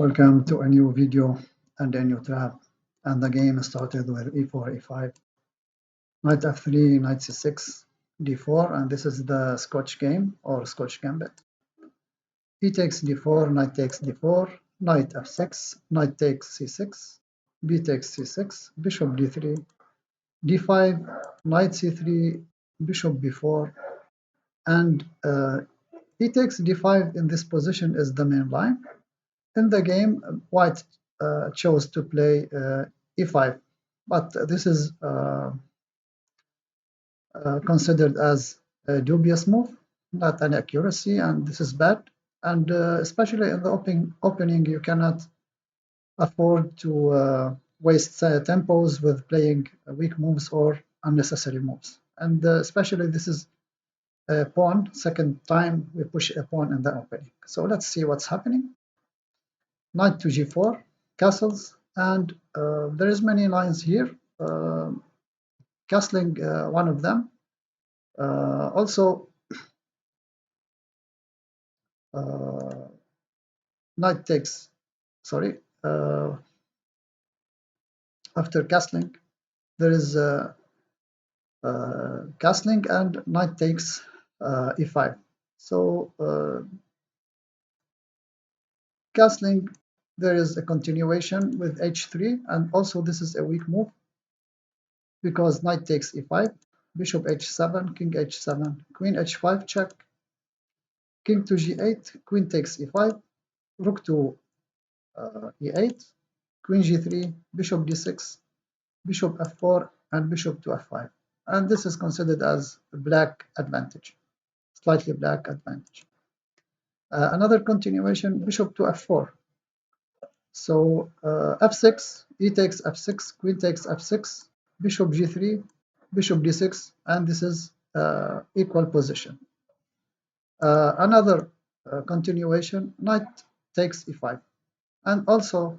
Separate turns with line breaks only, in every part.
Welcome to a new video and a new trap. And the game started with e4, e5, knight f3, knight c6, d4, and this is the Scotch game or Scotch Gambit. E takes d4, knight takes d4, knight f6, knight takes c6, b takes c6, bishop d3, d5, knight c3, bishop b4, and e takes d5 in this position is the main line. In the game, white chose to play e5, but this is considered as a dubious move, not an accuracy, and this is bad. And especially in the opening, you cannot afford to waste tempos with playing weak moves or unnecessary moves. And especially this is a pawn, second time we push a pawn in the opening. So let's see what's happening. Knight to g4, castles, and there is many lines here. Castling one of them. Also, knight takes, sorry, after castling, there is castling and knight takes e5. So castling, there is a continuation with h3, and also this is a weak move because knight takes e5, bishop h7, king h7, queen h5 check, king to g8, queen takes e5, rook to e8, queen g3, bishop d6, bishop f4, and bishop to f5. And this is considered as a black advantage, slightly black advantage. Another continuation, bishop to f4. So f6, e takes f6, queen takes f6, bishop g3, bishop d6, and this is equal position. Another continuation, knight takes e5. And also,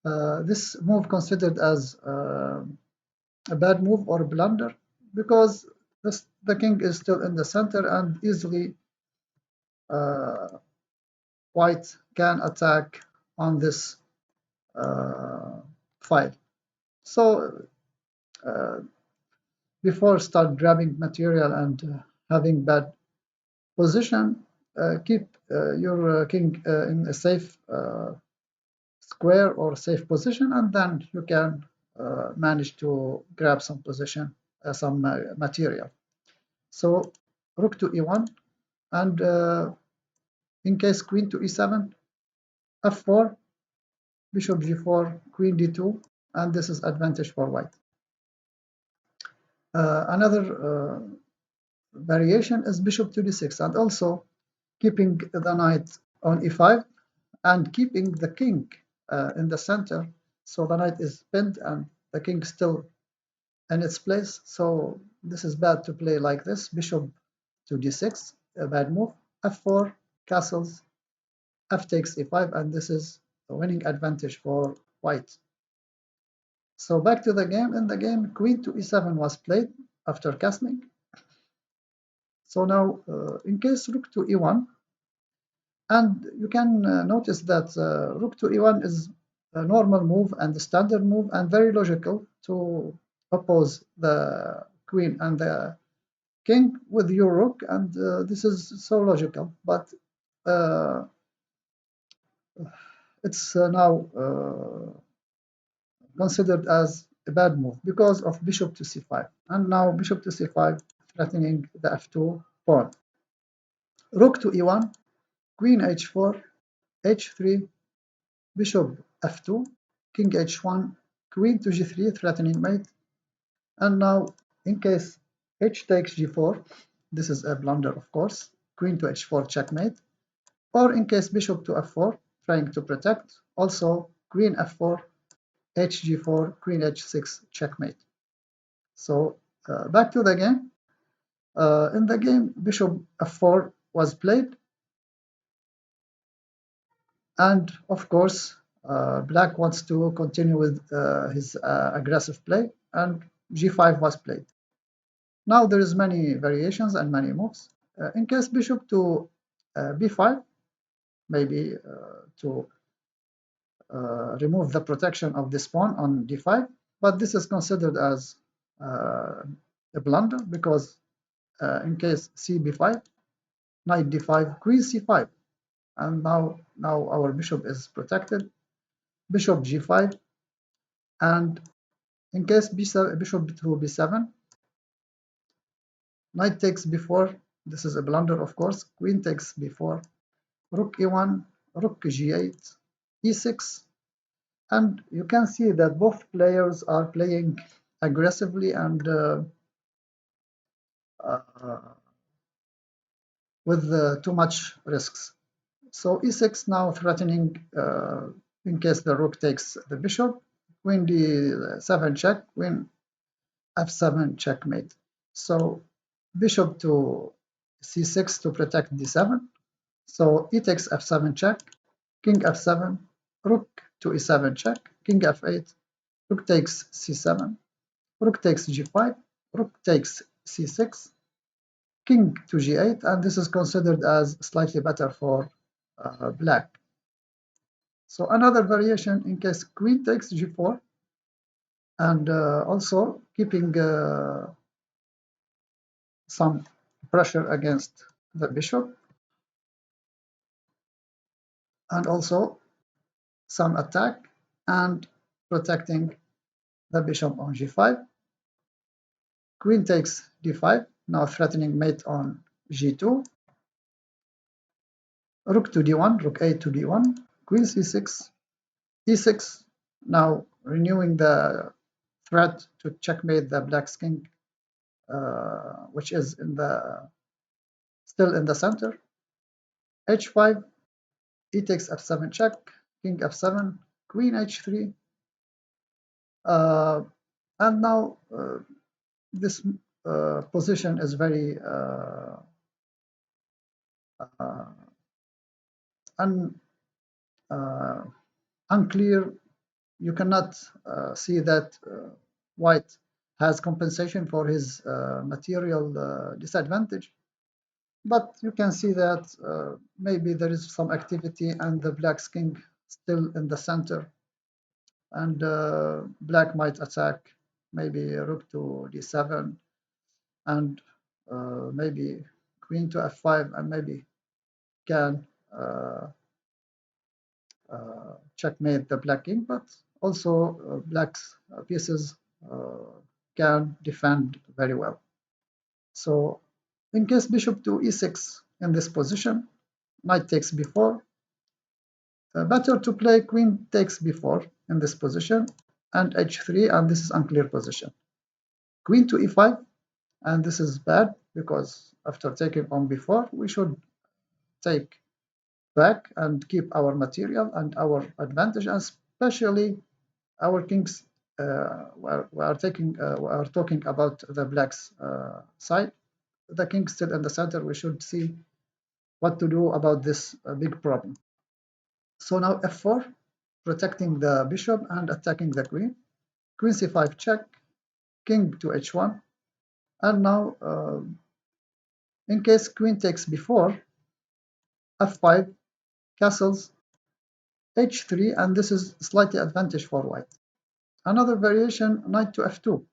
this move considered as a bad move or blunder because the king is still in the center and easily white can attack on this file. So before start grabbing material and having bad position, keep your king in a safe square or safe position, and then you can manage to grab some position, some material. So rook to e1, and in case queen to e7, f4, bishop g4, queen d2, and this is advantage for white. Another variation is bishop to d6, and also keeping the knight on e5 and keeping the king in the center, so the knight is pinned and the king still in its place. So this is bad to play like this. Bishop to d6, a bad move. f4, castles, f takes e5, and this is a winning advantage for white. So back to the game. In the game, queen to e7 was played after castling. So now, in case rook to e1, and you can notice that rook to e1 is a normal move and a standard move and very logical to oppose the queen and the king with your rook, and this is so logical. But it's now considered as a bad move because of bishop to c5, and now bishop to c5 threatening the f2 pawn. Rook to e1, queen h4, h3, bishop f2, king h1, queen to g3 threatening mate, and now in case h takes g4, this is a blunder of course, queen to h4 checkmate, or in case bishop to f4 trying to protect, also queen f4, hg4, queen h6 checkmate. So back to the game. In the game, bishop f4 was played, and of course black wants to continue with his aggressive play, and g5 was played. Now there is many variations and many moves. In case bishop to b5, maybe to remove the protection of this pawn on d5, but this is considered as a blunder because in case c b5, knight d5, queen c5, and now our bishop is protected. Bishop g5, and in case b7, bishop to b7, knight takes b4. This is a blunder, of course. Queen takes b4, rook e1, rook g8, e6, and you can see that both players are playing aggressively and uh, with too much risks. So e6 now threatening in case the rook takes the bishop, queen d7 check, queen f7 checkmate. So bishop to c6 to protect d7. So e takes f7 check, king f7, rook to e7 check, king f8, rook takes c7, rook takes g5, rook takes c6, king to g8, and this is considered as slightly better for black. So another variation in case queen takes g4, and also keeping some pressure against the bishop, and also some attack and protecting the bishop on g5. Queen takes d5, now threatening mate on g2. Rook to d1, rook a to d1, queen c6, e6, now renewing the threat to checkmate the black's king, which is still in the center. h5, e takes f7 check, king f7, queen h3, and now this position is very unclear. You cannot see that white has compensation for his material disadvantage, but you can see that maybe there is some activity and the black's king still in the center, and black might attack maybe rook to d7 and maybe queen to f5, and maybe can checkmate the black king, but also black's pieces can defend very well. So in case bishop to e6 in this position, knight takes b4, better to play queen takes b4 in this position, and h3, and this is unclear position. Queen to e5, and this is bad because after taking on b4, we should take back and keep our material and our advantage, and especially our kings. We are talking about the black's side. The king still in the center. We should see what to do about this big problem. So now f4, protecting the bishop and attacking the queen. Queen c5 check, king to h1, and now in case queen takes b4, f5, castles, h3, and this is slightly advantage for white. Another variation, knight to f2,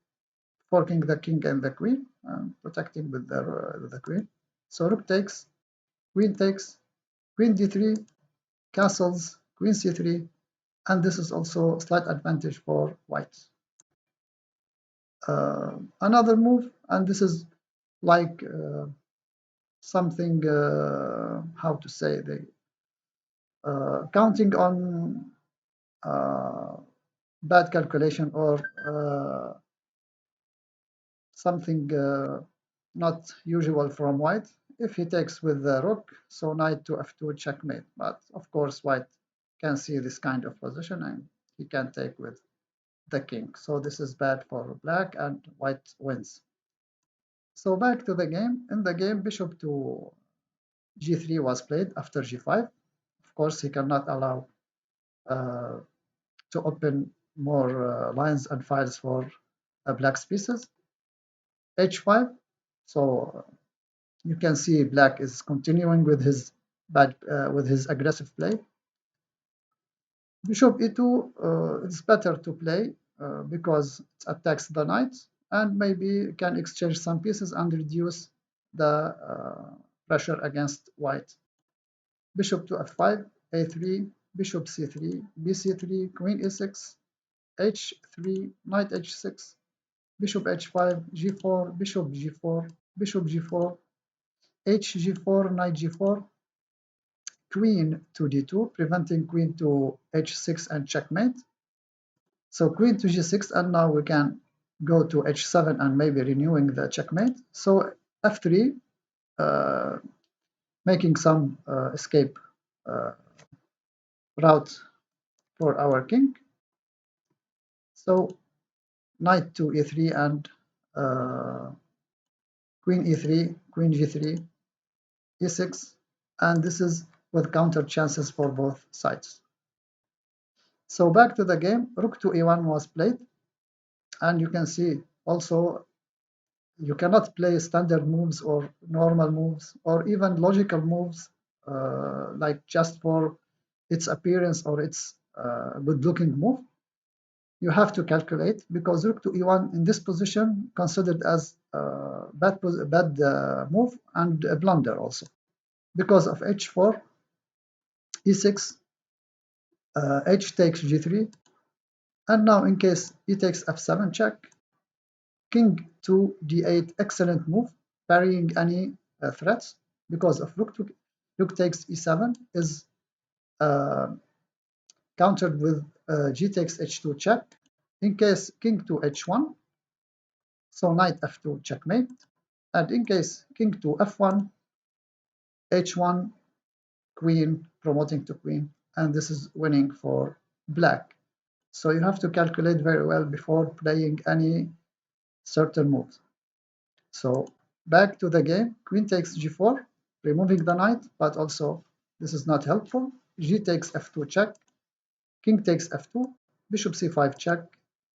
forking the king and the queen, and protecting with the queen. So rook takes, queen d3, castles, queen c3, and this is also slight advantage for white. Another move, and this is like something, how to say, counting on bad calculation or something not usual from white. If he takes with the rook, so knight to f2 checkmate. But of course, white can see this kind of position and he can take with the king. So this is bad for black, and white wins. So back to the game. In the game, bishop to g3 was played after g5. Of course, he cannot allow to open more lines and files for black's pieces. h5. So you can see black is continuing with his aggressive play. Bishop e2, it's better to play because it attacks the knight and maybe can exchange some pieces and reduce the pressure against white. Bishop to f5, a3, bishop c3, bc3, queen e6, h3, knight h6, bishop h5, g4, bishop g4, bishop g4, hg4, knight g4, queen to d2, preventing queen to h6 and checkmate. So queen to g6, and now we can go to h7 and maybe renewing the checkmate. So f3, uh, making some escape uh, route for our king. So knight to e3 and queen e3, queen g3, e6, and this is with counter chances for both sides. So back to the game, rook to e1 was played, and you can see also you cannot play standard moves or normal moves or even logical moves like just for its appearance or its good looking move. You have to calculate because rook to e1 in this position considered as a bad move and a blunder also because of h4, e6, h takes g3, and now in case e takes f7 check, king to d8, excellent move, parrying any threats because of rook takes e7 is uh, countered with g takes h2 check. In case king to h1, so knight f2 checkmate, and in case king to f1, h1, queen promoting to queen, and this is winning for black. So you have to calculate very well before playing any certain moves. So back to the game, queen takes g4, removing the knight, but also this is not helpful. G takes f2 check, king takes f2, bishop c5 check,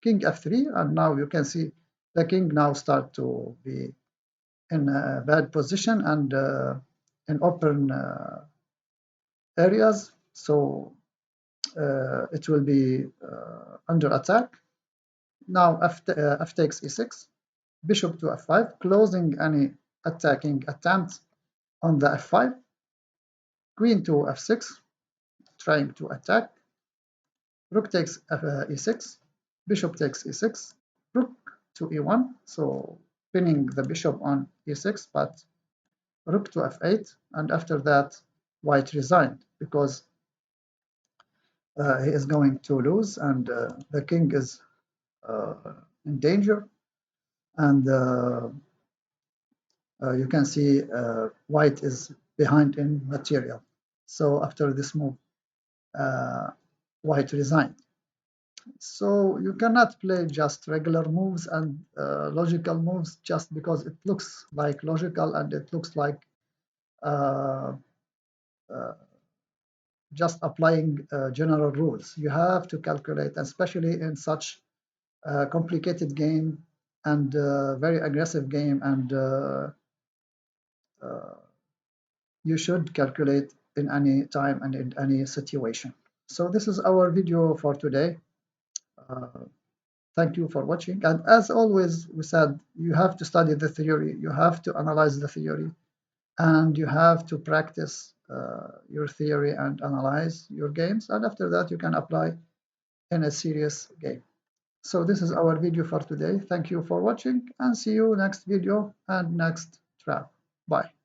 king f3, and now you can see the king now start to be in a bad position and in open areas. So it will be under attack. Now f takes e6, bishop to f5, closing any attacking attempt on the f5, queen to f6, trying to attack, rook takes e6, bishop takes e6, rook to e1, so pinning the bishop on e6, but rook to f8, and after that white resigned because he is going to lose and the king is uh, in danger, and you can see white is behind in material. So after this move, white resigned. So you cannot play just regular moves and logical moves just because it looks like logical and it looks like uh, uh, just applying general rules. You have to calculate, especially in such a complicated game and very aggressive game, and you should calculate in any time and in any situation. So this is our video for today. Uh, Thank you for watching. And as always, we said you have to study the theory, you have to analyze the theory, and you have to practice your theory and analyze your games. And after that, you can apply in a serious game. So this is our video for today. Thank you for watching and see you next video and next trap. Bye.